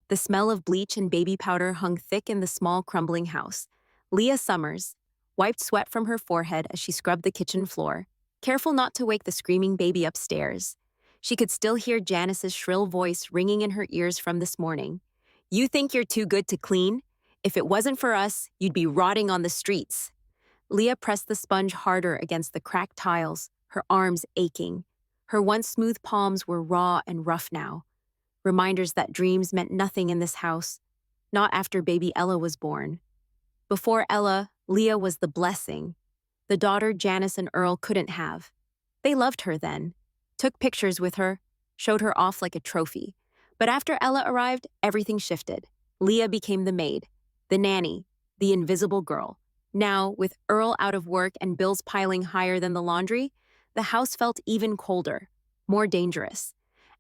The smell of bleach and baby powder hung thick in the small, crumbling house. Leah Summers wiped sweat from her forehead as she scrubbed the kitchen floor, careful not to wake the screaming baby upstairs. She could still hear Janice's shrill voice ringing in her ears from this morning. "You think you're too good to clean? If it wasn't for us, you'd be rotting on the streets." Leah pressed the sponge harder against the cracked tiles, her arms aching. Her once smooth palms were raw and rough now. Reminders that dreams meant nothing in this house, not after baby Ella was born. Before Ella, Leah was the blessing, the daughter Janice and Earl couldn't have. They loved her then, took pictures with her, showed her off like a trophy. But after Ella arrived, everything shifted. Leah became the maid, the nanny, the invisible girl. Now, with Earl out of work and bills piling higher than the laundry, the house felt even colder, more dangerous.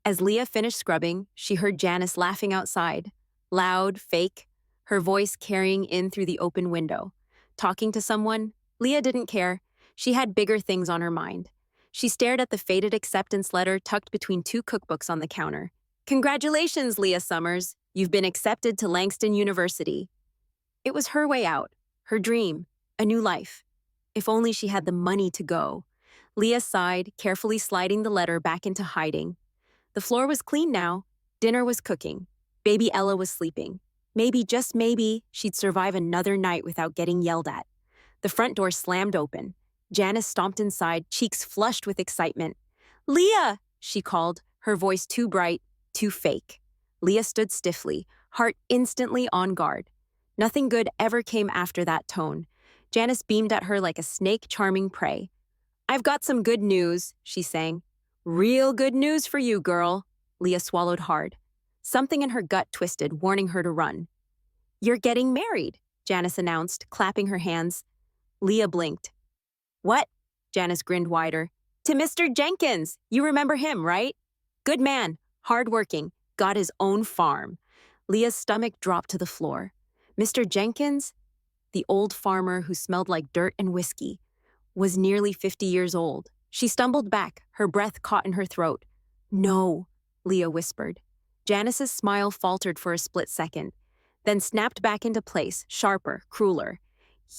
As Leah finished scrubbing, she heard Janice laughing outside, loud, fake, her voice carrying in through the open window. Talking to someone? Leah didn't care. She had bigger things on her mind. She stared at the faded acceptance letter tucked between two cookbooks on the counter. "Congratulations, Leah Summers. You've been accepted to Langston University." It was her way out, her dream, a new life. If only she had the money to go. Leah sighed, carefully sliding the letter back into hiding. The floor was clean now. Dinner was cooking. Baby Ella was sleeping. Maybe, just maybe, she'd survive another night without getting yelled at. The front door slammed open. Janice stomped inside, cheeks flushed with excitement. "Leah!" she called, her voice too bright, too fake. Leah stood stiffly, heart instantly on guard. Nothing good ever came after that tone. Janice beamed at her like a snake charming prey. "I've got some good news," she sang. "Real good news for you, girl." Leah swallowed hard. Something in her gut twisted, warning her to run. "You're getting married," Janice announced, clapping her hands. Leah blinked. "What?" Janice grinned wider. "To Mr. Jenkins. You remember him, right? Good man, hardworking, got his own farm." Leah's stomach dropped to the floor. Mr. Jenkins, the old farmer who smelled like dirt and whiskey, was nearly 50 years old. She stumbled back, her breath caught in her throat. "No," Leah whispered. Janice's smile faltered for a split second, then snapped back into place, sharper, crueler.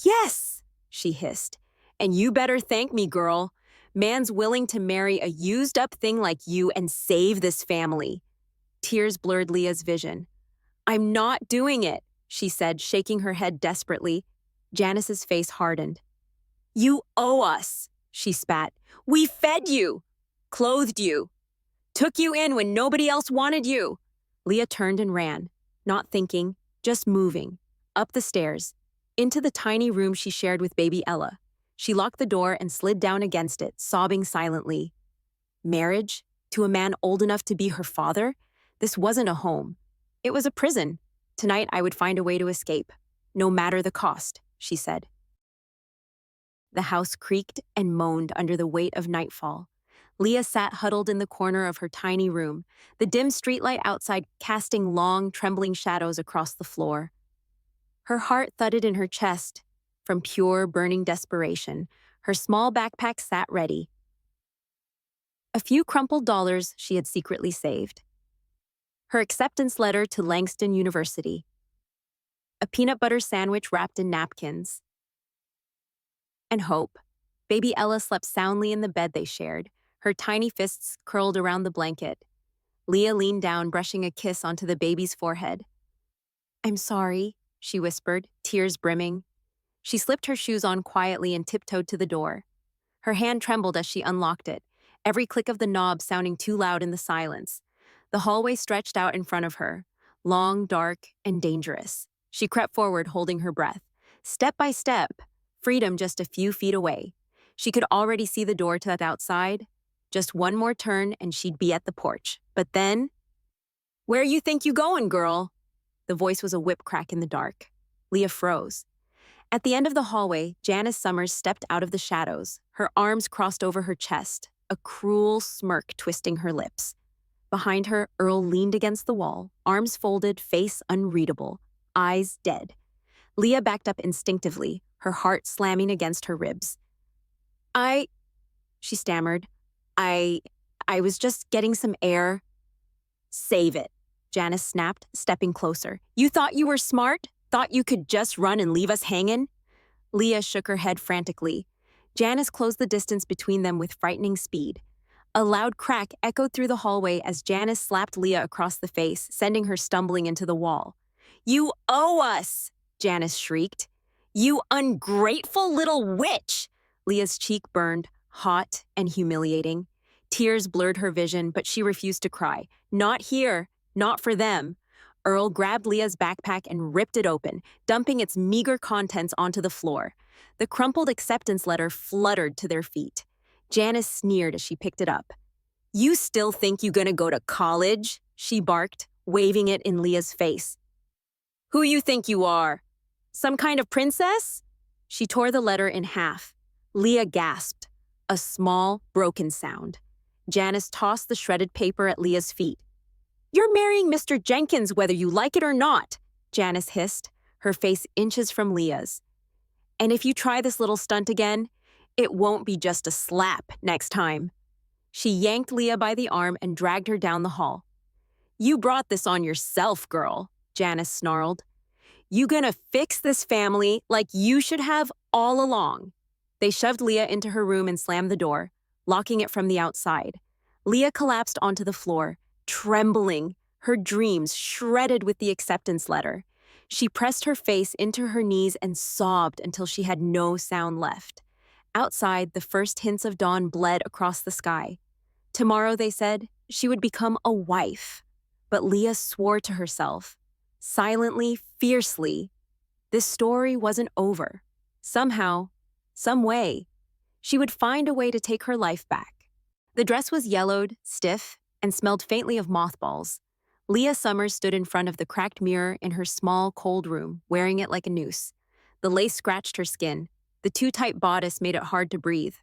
"Yes!" she hissed. "And you better thank me, girl. Man's willing to marry a used-up thing like you and save this family." Tears blurred Leah's vision. "I'm not doing it," she said, shaking her head desperately. Janice's face hardened. "You owe us," she spat. "We fed you, clothed you, took you in when nobody else wanted you." Leah turned and ran, not thinking, just moving, up the stairs, into the tiny room she shared with baby Ella. She locked the door and slid down against it, sobbing silently. Marriage? To a man old enough to be her father? This wasn't a home. It was a prison. "Tonight I would find a way to escape, no matter the cost," she said. The house creaked and moaned under the weight of nightfall. Leah sat huddled in the corner of her tiny room, the dim streetlight outside casting long, trembling shadows across the floor. Her heart thudded in her chest. From pure, burning desperation, her small backpack sat ready. A few crumpled dollars she had secretly saved. Her acceptance letter to Langston University. A peanut butter sandwich wrapped in napkins. And hope. Baby Ella slept soundly in the bed they shared, her tiny fists curled around the blanket. Leah leaned down, brushing a kiss onto the baby's forehead. "I'm sorry," she whispered, tears brimming. She slipped her shoes on quietly and tiptoed to the door. Her hand trembled as she unlocked it, every click of the knob sounding too loud in the silence. The hallway stretched out in front of her, long, dark, and dangerous. She crept forward, holding her breath. Step by step, freedom just a few feet away. She could already see the door to that outside. Just one more turn and she'd be at the porch. But then, "Where you think you going, girl?" The voice was a whip crack in the dark. Leah froze. At the end of the hallway, Janice Summers stepped out of the shadows, her arms crossed over her chest, a cruel smirk twisting her lips. Behind her, Earl leaned against the wall, arms folded, face unreadable, eyes dead. Leah backed up instinctively, her heart slamming against her ribs. She stammered. I was just getting some air." "Save it," Janice snapped, stepping closer. You thought you were smart? Thought you could just run and leave us hanging? Leah shook her head frantically. Janice closed the distance between them with frightening speed. A loud crack echoed through the hallway as Janice slapped Leah across the face, sending her stumbling into the wall. You owe us! Janice shrieked. You ungrateful little witch! Leah's cheek burned, hot and humiliating. Tears blurred her vision, but she refused to cry. Not here, not for them. Earl grabbed Leah's backpack and ripped it open, dumping its meager contents onto the floor. The crumpled acceptance letter fluttered to their feet. Janice sneered as she picked it up. You still think you gonna go to college? She barked, waving it in Leah's face. Who you think you are? Some kind of princess? She tore the letter in half. Leah gasped, a small, broken sound. Janice tossed the shredded paper at Leah's feet. You're marrying Mr. Jenkins whether you like it or not, Janice hissed, her face inches from Leah's. And if you try this little stunt again, it won't be just a slap next time. She yanked Leah by the arm and dragged her down the hall. You brought this on yourself, girl, Janice snarled. You gonna fix this family like you should have all along. They shoved Leah into her room and slammed the door, locking it from the outside. Leah collapsed onto the floor, trembling, her dreams shredded with the acceptance letter. She pressed her face into her knees and sobbed until she had no sound left. Outside, the first hints of dawn bled across the sky. Tomorrow, they said, she would become a wife. But Leah swore to herself, silently, fiercely, this story wasn't over. Somehow, some way, she would find a way to take her life back. The dress was yellowed, stiff, and smelled faintly of mothballs. Leah Summers stood in front of the cracked mirror in her small, cold room, wearing it like a noose. The lace scratched her skin. The too-tight bodice made it hard to breathe.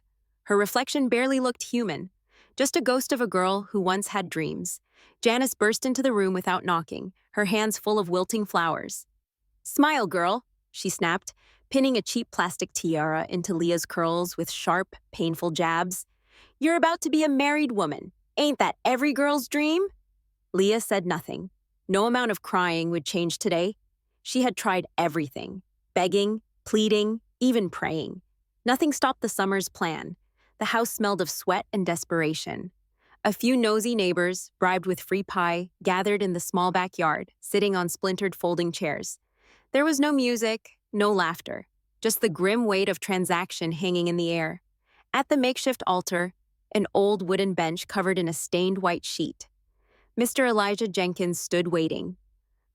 Her reflection barely looked human, just a ghost of a girl who once had dreams. Janice burst into the room without knocking, her hands full of wilting flowers. Smile, girl, she snapped, pinning a cheap plastic tiara into Leah's curls with sharp, painful jabs. You're about to be a married woman. Ain't that every girl's dream? Leah said nothing. No amount of crying would change today. She had tried everything, begging, pleading, even praying. Nothing stopped the Summers' plan. The house smelled of sweat and desperation. A few nosy neighbors, bribed with free pie, gathered in the small backyard, sitting on splintered folding chairs. There was no music, no laughter, just the grim weight of transaction hanging in the air. At the makeshift altar, an old wooden bench covered in a stained white sheet. Mr. Elijah Jenkins stood waiting.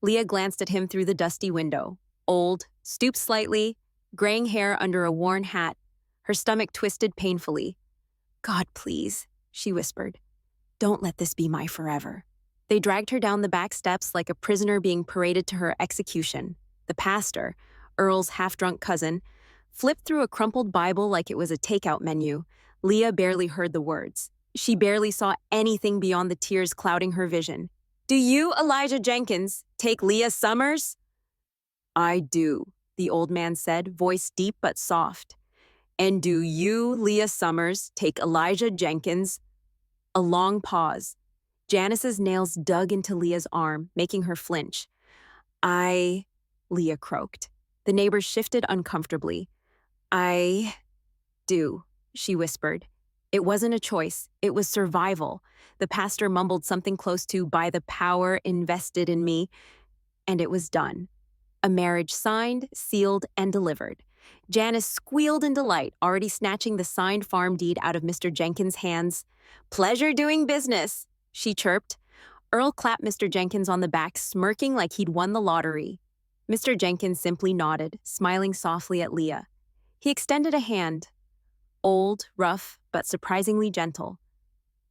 Leah glanced at him through the dusty window. Old, stooped slightly, graying hair under a worn hat, her stomach twisted painfully. God, please, she whispered. Don't let this be my forever. They dragged her down the back steps like a prisoner being paraded to her execution. The pastor, Earl's half-drunk cousin, flipped through a crumpled Bible like it was a takeout menu. Leah barely heard the words. She barely saw anything beyond the tears clouding her vision. Do you, Elijah Jenkins, take Leah Summers? I do, the old man said, voice deep but soft. And do you, Leah Summers, take Elijah Jenkins? A long pause. Janice's nails dug into Leah's arm, making her flinch. Leah croaked. The neighbors shifted uncomfortably. I do, she whispered. It wasn't a choice. It was survival. The pastor mumbled something close to, by the power invested in me, and it was done. A marriage signed, sealed, and delivered. Janice squealed in delight, already snatching the signed farm deed out of Mr. Jenkins' hands. Pleasure doing business, she chirped. Earl clapped Mr. Jenkins on the back, smirking like he'd won the lottery. Mr. Jenkins simply nodded, smiling softly at Leah. He extended a hand. Old, rough, but surprisingly gentle.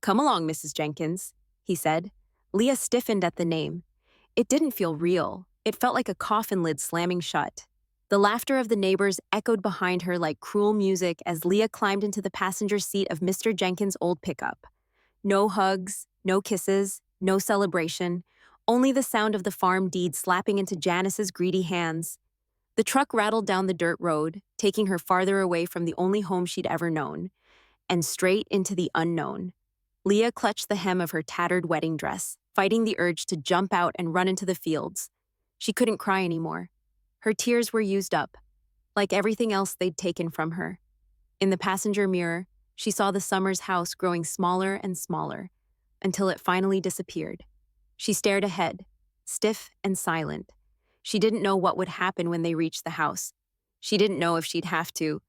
Come along, Mrs. Jenkins, he said. Leah stiffened at the name. It didn't feel real. It felt like a coffin lid slamming shut. The laughter of the neighbors echoed behind her like cruel music as Leah climbed into the passenger seat of Mr. Jenkins' old pickup. No hugs, no kisses, no celebration, only the sound of the farm deed slapping into Janice's greedy hands. The truck rattled down the dirt road, taking her farther away from the only home she'd ever known, and straight into the unknown. Leah clutched the hem of her tattered wedding dress, fighting the urge to jump out and run into the fields. She couldn't cry anymore. Her tears were used up, like everything else they'd taken from her. In the passenger mirror, she saw the Summers house growing smaller and smaller, until it finally disappeared. She stared ahead, stiff and silent. She didn't know what would happen when they reached the house. She didn't know if she'd have to.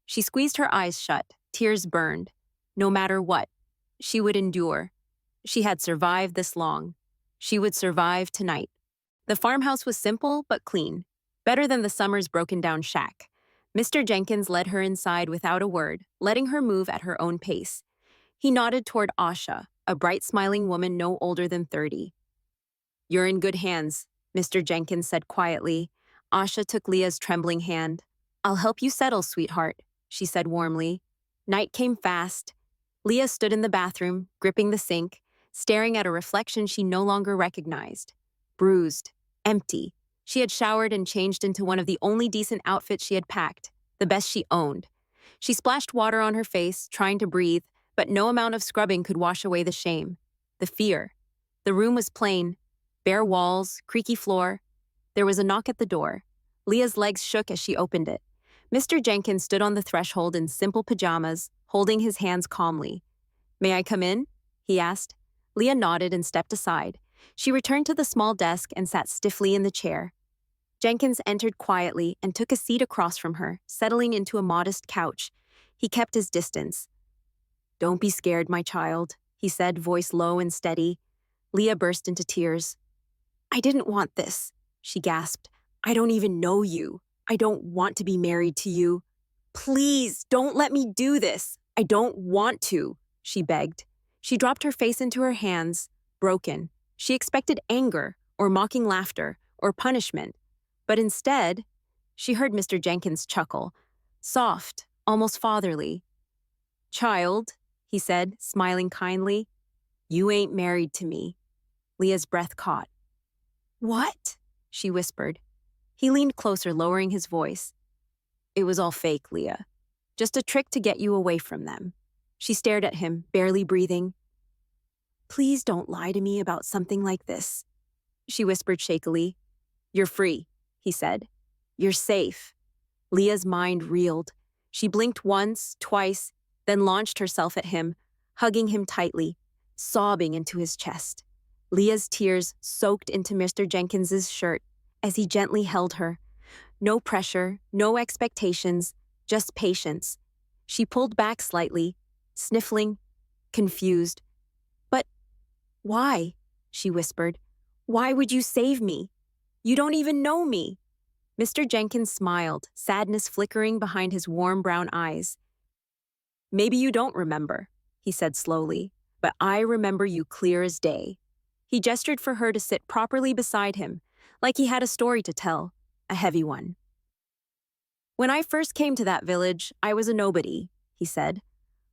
She squeezed her eyes shut, tears burned. No matter what, she would endure. She had survived this long. She would survive tonight. The farmhouse was simple but clean, better than the Summers' broken-down shack. Mr. Jenkins led her inside without a word, letting her move at her own pace. He nodded toward Asha, a bright, smiling woman no older than 30. "You're in good hands," Mr. Jenkins said quietly. Asha took Leah's trembling hand. "I'll help you settle, sweetheart," she said warmly. Night came fast. Leah stood in the bathroom, gripping the sink, staring at a reflection she no longer recognized. Bruised, empty, she had showered and changed into one of the only decent outfits she had packed, the best she owned. She splashed water on her face, trying to breathe, but no amount of scrubbing could wash away the shame, the fear. The room was plain, bare walls, creaky floor. There was a knock at the door. Leah's legs shook as she opened it. Mr. Jenkins stood on the threshold in simple pajamas, holding his hands calmly. "May I come in?" he asked. Leah nodded and stepped aside. She returned to the small desk and sat stiffly in the chair. Jenkins entered quietly and took a seat across from her, settling into a modest couch. He kept his distance. "Don't be scared, my child," he said, voice low and steady. Leah burst into tears. "I didn't want this," she gasped. "I don't even know you. I don't want to be married to you. Please, don't let me do this. I don't want to," she begged. She dropped her face into her hands, broken. She expected anger, or mocking laughter, or punishment. But instead, she heard Mr. Jenkins chuckle, soft, almost fatherly. "Child," he said, smiling kindly, "you ain't married to me." Leah's breath caught. "What?" she whispered. He leaned closer, lowering his voice. "It was all fake, Leah. Just a trick to get you away from them." She stared at him, barely breathing. "Please don't lie to me about something like this," she whispered shakily. "You're free," he said. "You're safe." Leah's mind reeled. She blinked once, twice, then launched herself at him, hugging him tightly, sobbing into his chest. Leah's tears soaked into Mr. Jenkins's shirt as he gently held her. No pressure, no expectations, just patience. She pulled back slightly, sniffling, confused. "But why?" she whispered. "Why would you save me? You don't even know me." Mr. Jenkins smiled, sadness flickering behind his warm brown eyes. "Maybe you don't remember," he said slowly, "but I remember you clear as day." He gestured for her to sit properly beside him, like he had a story to tell, a heavy one. "When I first came to that village, I was a nobody," he said.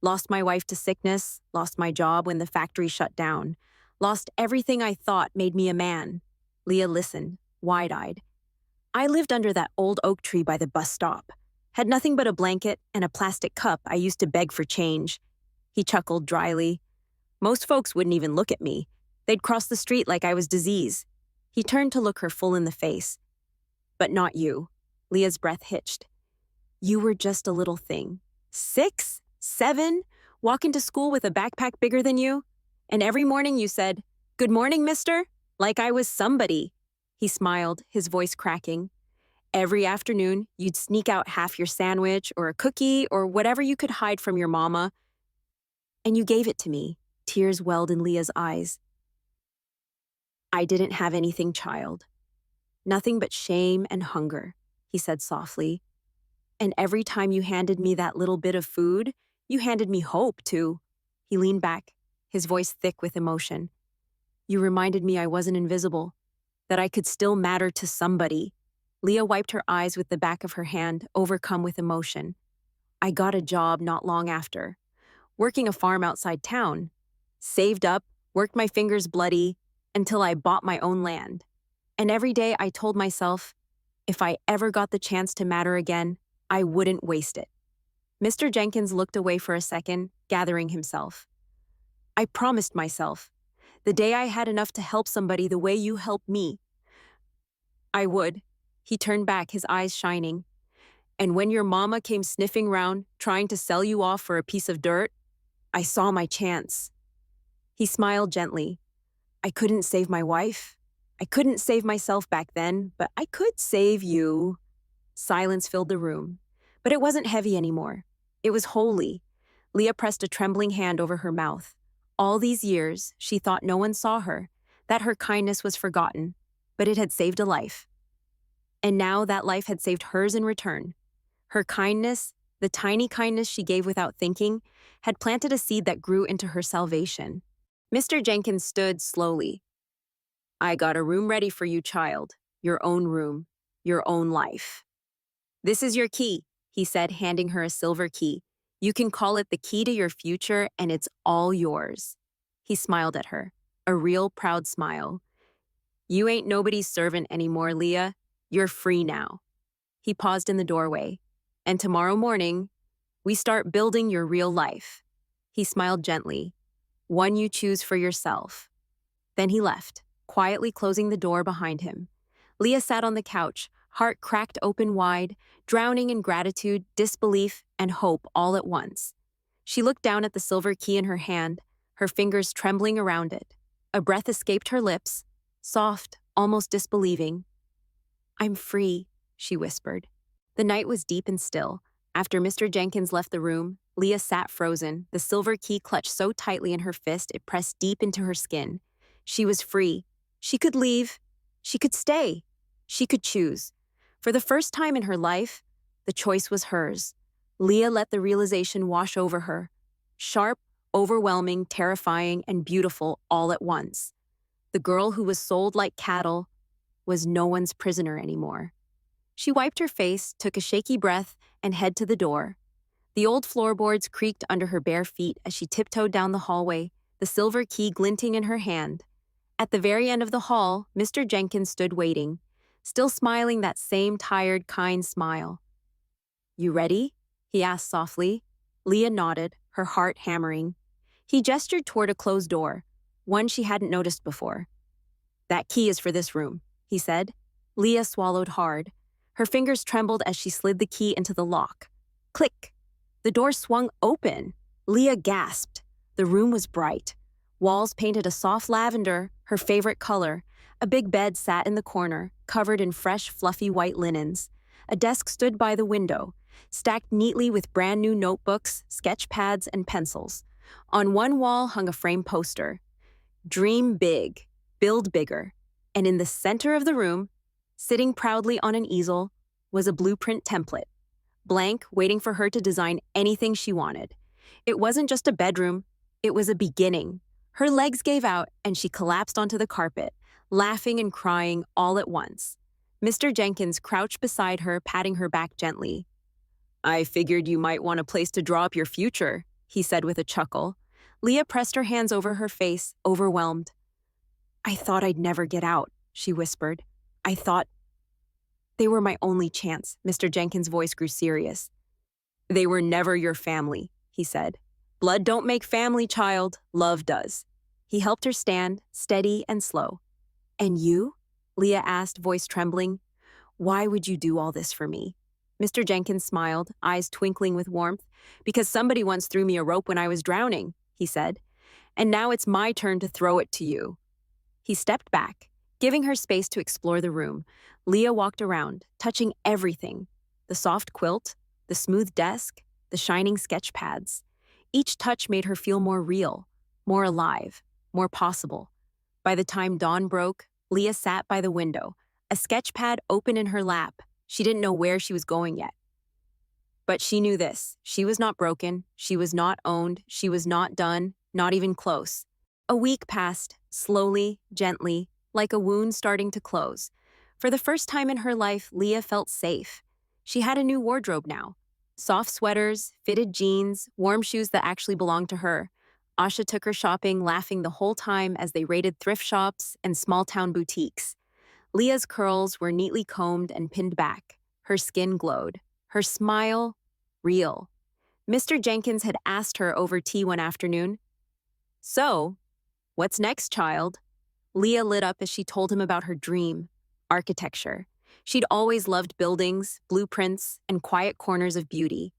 "Lost my wife to sickness, lost my job when the factory shut down, lost everything I thought made me a man." Leah listened, wide-eyed. "I lived under that old oak tree by the bus stop. Had nothing but a blanket and a plastic cup I used to beg for change." He chuckled dryly. "Most folks wouldn't even look at me. They'd cross the street like I was disease." He turned to look her full in the face. "But not you." Leah's breath hitched. "You were just a little thing. 6, 7, walking to school with a backpack bigger than you. And every morning you said, 'Good morning, mister,' like I was somebody." He smiled, his voice cracking. "Every afternoon, you'd sneak out half your sandwich or a cookie or whatever you could hide from your mama. And you gave it to me." Tears welled in Leah's eyes. "I didn't have anything, child. Nothing but shame and hunger," he said softly. "And every time you handed me that little bit of food, you handed me hope, too." He leaned back, his voice thick with emotion. "You reminded me I wasn't invisible, that I could still matter to somebody." Leah wiped her eyes with the back of her hand, overcome with emotion. "I got a job not long after, working a farm outside town. Saved up, worked my fingers bloody, until I bought my own land. And every day I told myself, if I ever got the chance to matter again, I wouldn't waste it." Mr. Jenkins looked away for a second, gathering himself. I promised myself, the day I had enough to help somebody the way you helped me, I would. He turned back, his eyes shining. And when your mama came sniffing round, trying to sell you off for a piece of dirt, I saw my chance. He smiled gently. I couldn't save my wife. I couldn't save myself back then, but I could save you. Silence filled the room. But it wasn't heavy anymore. It was holy. Leah pressed a trembling hand over her mouth. All these years, she thought no one saw her, that her kindness was forgotten, but it had saved a life. And now that life had saved hers in return. Her kindness, the tiny kindness she gave without thinking, had planted a seed that grew into her salvation. Mr. Jenkins stood slowly. I got a room ready for you, child. Your own room. Your own life. This is your key, he said, handing her a silver key. You can call it the key to your future, and it's all yours. He smiled at her, a real proud smile. You ain't nobody's servant anymore, Leah. You're free now. He paused in the doorway. And tomorrow morning, we start building your real life. He smiled gently. One you choose for yourself. Then he left, quietly closing the door behind him. Leah sat on the couch, heart cracked open wide, drowning in gratitude, disbelief, and hope all at once. She looked down at the silver key in her hand, her fingers trembling around it. A breath escaped her lips, soft, almost disbelieving. I'm free, she whispered. The night was deep and still. After Mr. Jenkins left the room, Leah sat frozen, the silver key clutched so tightly in her fist it pressed deep into her skin. She was free. She could leave. She could stay. She could choose. For the first time in her life, the choice was hers. Leah let the realization wash over her. Sharp, overwhelming, terrifying, and beautiful all at once. The girl who was sold like cattle was no one's prisoner anymore. She wiped her face, took a shaky breath, and headed to the door. The old floorboards creaked under her bare feet as she tiptoed down the hallway, the silver key glinting in her hand. At the very end of the hall, Mr. Jenkins stood waiting, still smiling that same tired, kind smile. You ready? He asked softly. Leah nodded, her heart hammering. He gestured toward a closed door, one she hadn't noticed before. That key is for this room, he said. Leah swallowed hard. Her fingers trembled as she slid the key into the lock. Click! The door swung open. Leah gasped. The room was bright. Walls painted a soft lavender, her favorite color. A big bed sat in the corner, covered in fresh, fluffy white linens. A desk stood by the window, stacked neatly with brand new notebooks, sketch pads, and pencils. On one wall hung a framed poster. Dream big, build bigger. And in the center of the room, sitting proudly on an easel, was a blueprint template. Blank, waiting for her to design anything she wanted. It wasn't just a bedroom, it was a beginning. Her legs gave out and she collapsed onto the carpet, laughing and crying all at once. Mr. Jenkins crouched beside her, patting her back gently. I figured you might want a place to draw up your future, he said with a chuckle. Leah pressed her hands over her face, overwhelmed. I thought I'd never get out, she whispered. I thought they were my only chance. Mr. Jenkins' voice grew serious. They were never your family, he said. Blood don't make family, child. Love does. He helped her stand, steady and slow. And you? Leah asked, voice trembling. Why would you do all this for me? Mr. Jenkins smiled, eyes twinkling with warmth. Because somebody once threw me a rope when I was drowning, he said. And now it's my turn to throw it to you. He stepped back, giving her space to explore the room. Leah walked around, touching everything. The soft quilt, the smooth desk, the shining sketch pads. Each touch made her feel more real, more alive, more possible. By the time dawn broke, Leah sat by the window, a sketch pad open in her lap. She didn't know where she was going yet. But she knew this. She was not broken. She was not owned. She was not done, not even close. A week passed, slowly, gently, like a wound starting to close. For the first time in her life, Leah felt safe. She had a new wardrobe now. Soft sweaters, fitted jeans, warm shoes that actually belonged to her. Asha took her shopping, laughing the whole time as they raided thrift shops and small-town boutiques. Leah's curls were neatly combed and pinned back. Her skin glowed. Her smile, real. Mr. Jenkins had asked her over tea one afternoon, So, what's next, child? Leah lit up as she told him about her dream, architecture. She'd always loved buildings, blueprints, and quiet corners of beauty.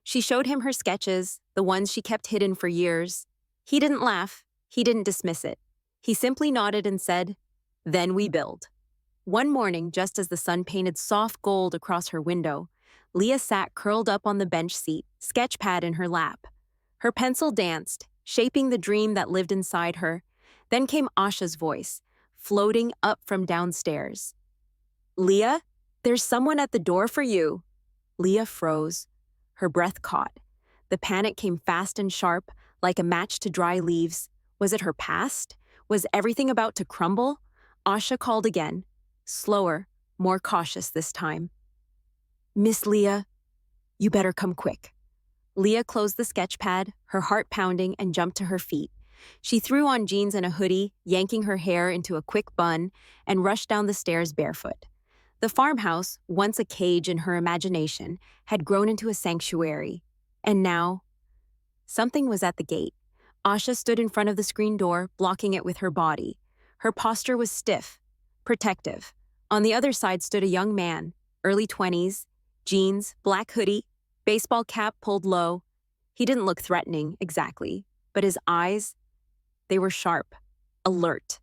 She showed him her sketches, the ones she kept hidden for years. He didn't laugh. He didn't dismiss it. He simply nodded and said, "Then we build." One morning, just as the sun painted soft gold across her window, Leah sat curled up on the bench seat, sketchpad in her lap. Her pencil danced, shaping the dream that lived inside her. Then came Asha's voice, floating up from downstairs. "Leah, there's someone at the door for you." Leah froze. Her breath caught. The panic came fast and sharp, like a match to dry leaves. Was it her past? Was everything about to crumble? Asha called again, slower, more cautious this time. "Miss Leah, you better come quick." Leah closed the sketchpad, her heart pounding, and jumped to her feet. She threw on jeans and a hoodie, yanking her hair into a quick bun, and rushed down the stairs barefoot. The farmhouse, once a cage in her imagination, had grown into a sanctuary. And now, something was at the gate. Asha stood in front of the screen door, blocking it with her body. Her posture was stiff, protective. On the other side stood a young man, early 20s, jeans, black hoodie, baseball cap pulled low. He didn't look threatening, exactly, but his eyes, they were sharp, alert.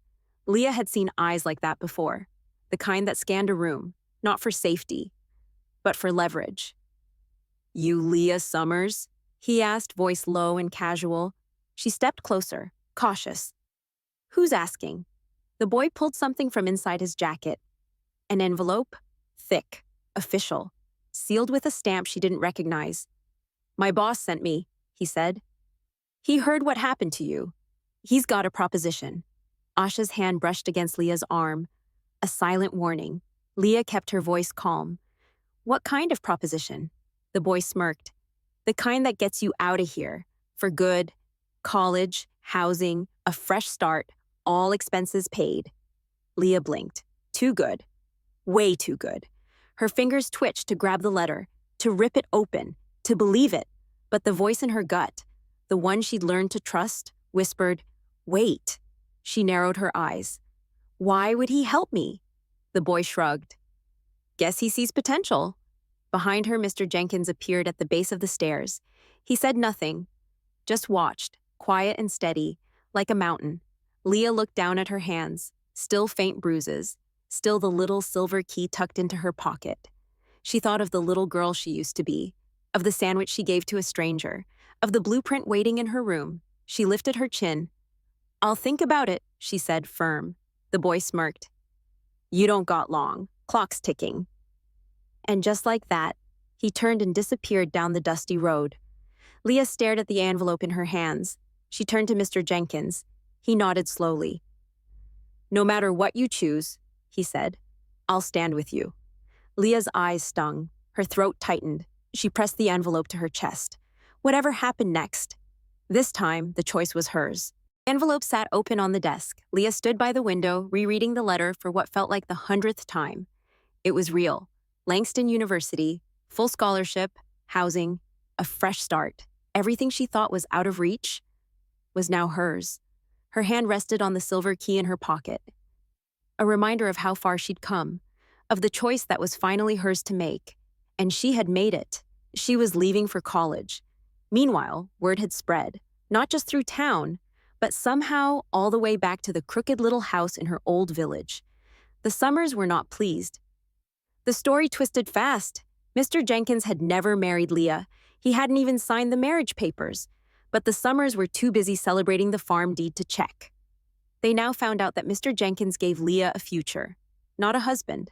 Leah had seen eyes like that before, the kind that scanned a room, not for safety, but for leverage. "You Leah Summers?" he asked, voice low and casual. She stepped closer, cautious. "Who's asking?" The boy pulled something from inside his jacket. An envelope, thick, official, sealed with a stamp she didn't recognize. "My boss sent me," he said. "He heard what happened to you. He's got a proposition." Asha's hand brushed against Leah's arm, a silent warning. Leah kept her voice calm. "What kind of proposition?" The boy smirked. "The kind that gets you out of here, for good. College, housing, a fresh start, all expenses paid." Leah blinked. Too good. Way too good. Her fingers twitched to grab the letter, to rip it open, to believe it. But the voice in her gut, the one she'd learned to trust, whispered, "Wait." She narrowed her eyes. "Why would he help me?" The boy shrugged. "Guess he sees potential." Behind her, Mr. Jenkins appeared at the base of the stairs. He said nothing, just watched, quiet and steady, like a mountain. Leah looked down at her hands, still faint bruises, still the little silver key tucked into her pocket. She thought of the little girl she used to be, of the sandwich she gave to a stranger, of the blueprint waiting in her room. She lifted her chin. "I'll think about it," she said, firm. The boy smirked. "You don't got long. Clock's ticking." And just like that, he turned and disappeared down the dusty road. Leah stared at the envelope in her hands. She turned to Mr. Jenkins. He nodded slowly. "No matter what you choose," he said, "I'll stand with you." Leah's eyes stung. Her throat tightened. She pressed the envelope to her chest. Whatever happened next? This time, the choice was hers. The envelope sat open on the desk. Leah stood by the window, rereading the letter for what felt like the 100th time. It was real. Langston University, full scholarship, housing, a fresh start. Everything she thought was out of reach was now hers. Her hand rested on the silver key in her pocket. A reminder of how far she'd come, of the choice that was finally hers to make. And she had made it. She was leaving for college. Meanwhile, word had spread, not just through town, but somehow all the way back to the crooked little house in her old village. The Summers were not pleased. The story twisted fast. Mr. Jenkins had never married Leah. He hadn't even signed the marriage papers. But the Summers were too busy celebrating the farm deed to check. They now found out that Mr. Jenkins gave Leah a future, not a husband.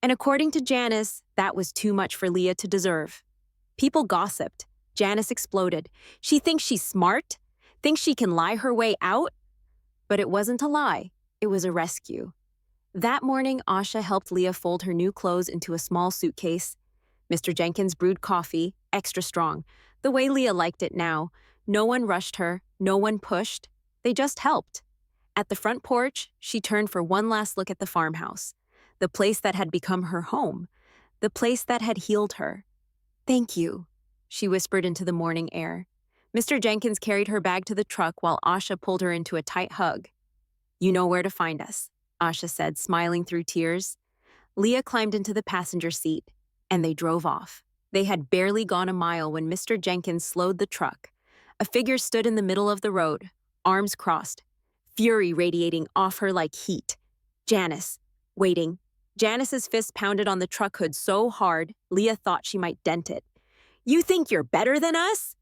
And according to Janice, that was too much for Leah to deserve. People gossiped. Janice exploded. She thinks she's smart? Thinks she can lie her way out? But it wasn't a lie. It was a rescue. That morning, Asha helped Leah fold her new clothes into a small suitcase. Mr. Jenkins brewed coffee, extra strong, the way Leah liked it now. No one rushed her, no one pushed. They just helped. At the front porch, she turned for one last look at the farmhouse, the place that had become her home, the place that had healed her. "Thank you," she whispered into the morning air. Mr. Jenkins carried her bag to the truck while Asha pulled her into a tight hug. "You know where to find us," Asha said, smiling through tears. Leah climbed into the passenger seat, and they drove off. They had barely gone a mile when Mr. Jenkins slowed the truck. A figure stood in the middle of the road, arms crossed, fury radiating off her like heat. Janice, waiting. Janice's fist pounded on the truck hood so hard, Leah thought she might dent it. "You think you're better than us?"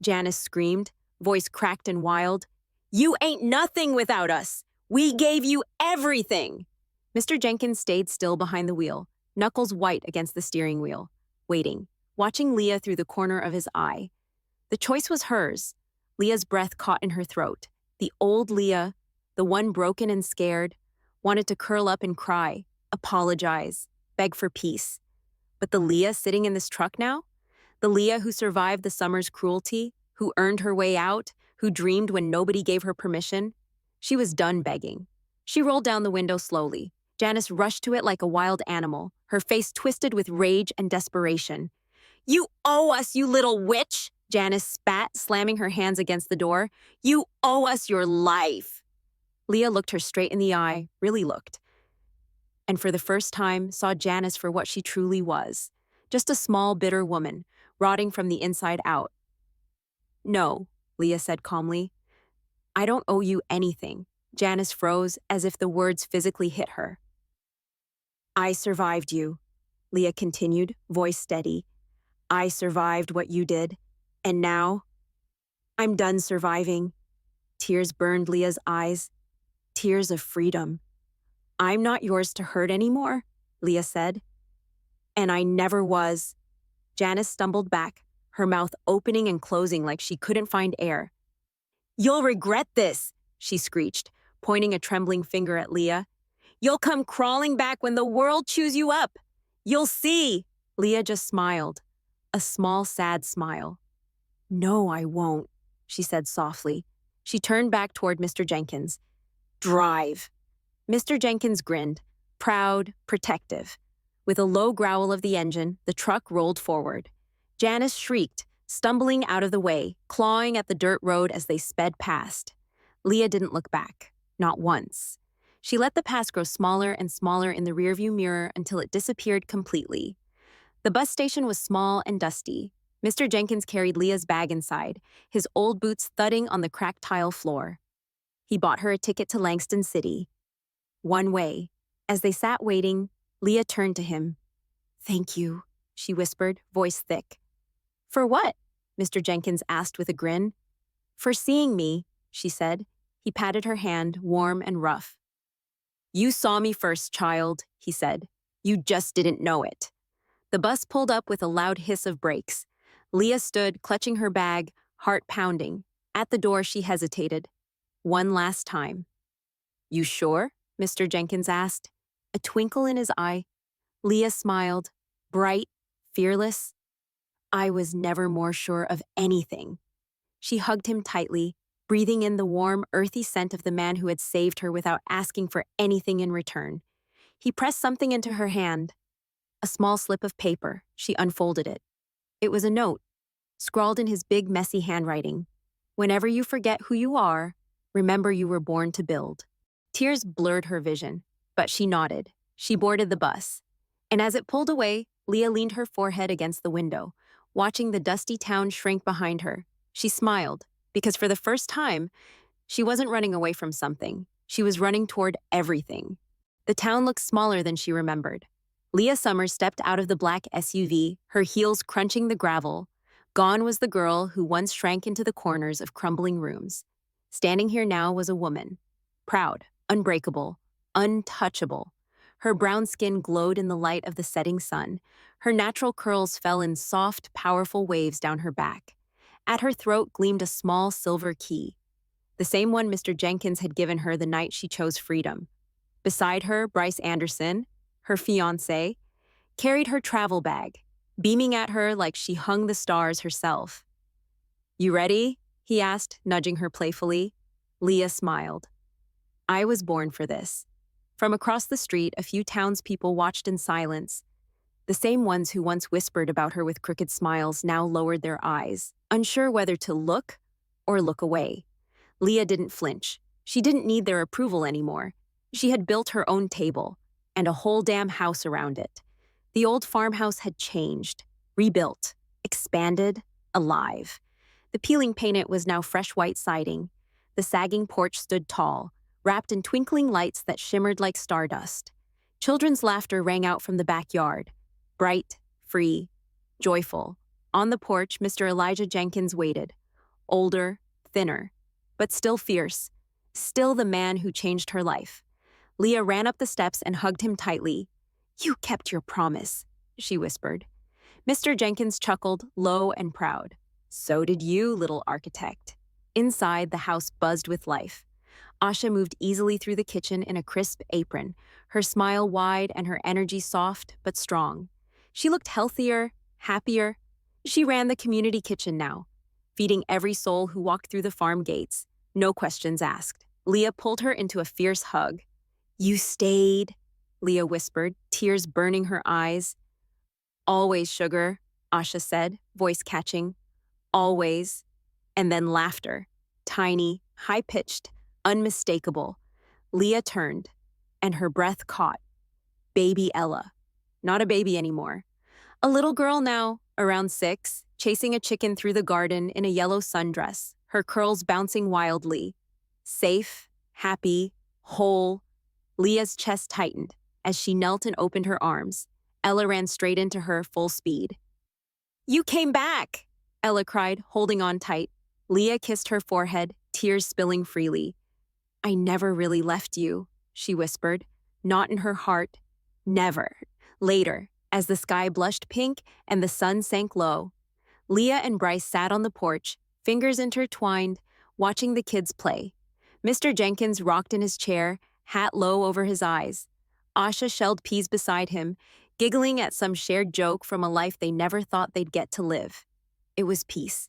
Janice screamed, voice cracked and wild. "You ain't nothing without us. We gave you everything." Mr. Jenkins stayed still behind the wheel, knuckles white against the steering wheel, waiting, watching Leah through the corner of his eye. The choice was hers. Leah's breath caught in her throat. The old Leah, the one broken and scared, wanted to curl up and cry, apologize, beg for peace. But the Leah sitting in this truck now? The Leah who survived the summer's cruelty, who earned her way out, who dreamed when nobody gave her permission? She was done begging. She rolled down the window slowly. Janice rushed to it like a wild animal, her face twisted with rage and desperation. "You owe us, you little witch!" Janice spat, slamming her hands against the door. "You owe us your life!" Leah looked her straight in the eye, really looked, and for the first time saw Janice for what she truly was, just a small, bitter woman, rotting from the inside out. "No," Leah said calmly. "I don't owe you anything." Janice froze as if the words physically hit her. "I survived you," Leah continued, voice steady. "I survived what you did, and now I'm done surviving." Tears burned Leah's eyes, tears of freedom. "I'm not yours to hurt anymore," Leah said. "And I never was." Janice stumbled back, her mouth opening and closing like she couldn't find air. "You'll regret this," she screeched, pointing a trembling finger at Leah. "You'll come crawling back when the world chews you up. You'll see." Leah just smiled, a small, sad smile. "No, I won't," she said softly. She turned back toward Mr. Jenkins. "Drive." Mr. Jenkins grinned, proud, protective. With a low growl of the engine, the truck rolled forward. Janice shrieked, stumbling out of the way, clawing at the dirt road as they sped past. Leah didn't look back, not once. She let the past grow smaller and smaller in the rearview mirror until it disappeared completely. The bus station was small and dusty. Mr. Jenkins carried Leah's bag inside, his old boots thudding on the cracked tile floor. He bought her a ticket to Langston City. One way. As they sat waiting, Leah turned to him. "Thank you," she whispered, voice thick. "For what?" Mr. Jenkins asked with a grin. "For seeing me," she said. He patted her hand, warm and rough. "You saw me first, child," he said. "You just didn't know it." The bus pulled up with a loud hiss of brakes. Leah stood, clutching her bag, heart pounding. At the door, she hesitated. One last time. "You sure?" Mr. Jenkins asked. A twinkle in his eye. Leah smiled, bright, fearless. "I was never more sure of anything." She hugged him tightly, breathing in the warm, earthy scent of the man who had saved her without asking for anything in return. He pressed something into her hand. A small slip of paper. She unfolded it. It was a note, scrawled in his big, messy handwriting. "Whenever you forget who you are, remember you were born to build." Tears blurred her vision, but she nodded. She boarded the bus. And as it pulled away, Leah leaned her forehead against the window, watching the dusty town shrink behind her. She smiled, because for the first time, she wasn't running away from something. She was running toward everything. The town looked smaller than she remembered. Leah Summers stepped out of the black SUV, her heels crunching the gravel. Gone was the girl who once shrank into the corners of crumbling rooms. Standing here now was a woman. Proud, unbreakable, untouchable. Her brown skin glowed in the light of the setting sun. Her natural curls fell in soft, powerful waves down her back. At her throat gleamed a small silver key, the same one Mr. Jenkins had given her the night she chose freedom. Beside her, Bryce Anderson, her fiancé, carried her travel bag, beaming at her like she hung the stars herself. "You ready?" he asked, nudging her playfully. Leah smiled. "I was born for this." From across the street, a few townspeople watched in silence. The same ones who once whispered about her with crooked smiles now lowered their eyes, unsure whether to look or look away. Leah didn't flinch. She didn't need their approval anymore. She had built her own table, and a whole damn house around it. The old farmhouse had changed, rebuilt, expanded, alive. The peeling paint was now fresh white siding. The sagging porch stood tall, wrapped in twinkling lights that shimmered like stardust. Children's laughter rang out from the backyard, bright, free, joyful. On the porch, Mr. Elijah Jenkins waited, older, thinner, but still fierce, still the man who changed her life. Leah ran up the steps and hugged him tightly. "You kept your promise," she whispered. Mr. Jenkins chuckled, low and proud. "So did you, little architect." Inside, the house buzzed with life. Asha moved easily through the kitchen in a crisp apron, her smile wide and her energy soft but strong. She looked healthier, happier. She ran the community kitchen now, feeding every soul who walked through the farm gates, no questions asked. Leah pulled her into a fierce hug. "You stayed," Leah whispered, tears burning her eyes. "Always, sugar," Asha said, voice catching. "Always." And then laughter, tiny, high-pitched, unmistakable. Leah turned, and her breath caught. Baby Ella. Not a baby anymore. A little girl now, around 6, chasing a chicken through the garden in a yellow sundress, her curls bouncing wildly. Safe, happy, whole. Leah's chest tightened as she knelt and opened her arms. Ella ran straight into her, full speed. "You came back!" Ella cried, holding on tight. Leah kissed her forehead, tears spilling freely. "I never really left you," she whispered. Not in her heart. Never. Later, as the sky blushed pink and the sun sank low, Leah and Bryce sat on the porch, fingers intertwined, watching the kids play. Mr. Jenkins rocked in his chair, hat low over his eyes. Asha shelled peas beside him, giggling at some shared joke from a life they never thought they'd get to live. It was peace.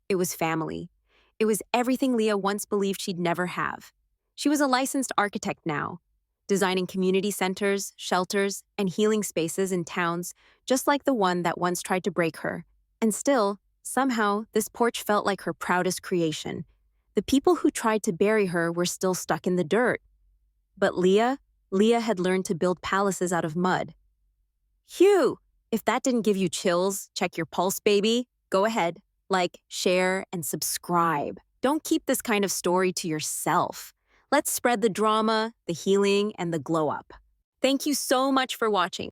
It was family. It was everything Leah once believed she'd never have. She was a licensed architect now, designing community centers, shelters, and healing spaces in towns just like the one that once tried to break her. And still, somehow, this porch felt like her proudest creation. The people who tried to bury her were still stuck in the dirt. But Leah had learned to build palaces out of mud. Phew! If that didn't give you chills, check your pulse, baby. Go ahead, like, share, and subscribe. Don't keep this kind of story to yourself. Let's spread the drama, the healing, and the glow up. Thank you so much for watching.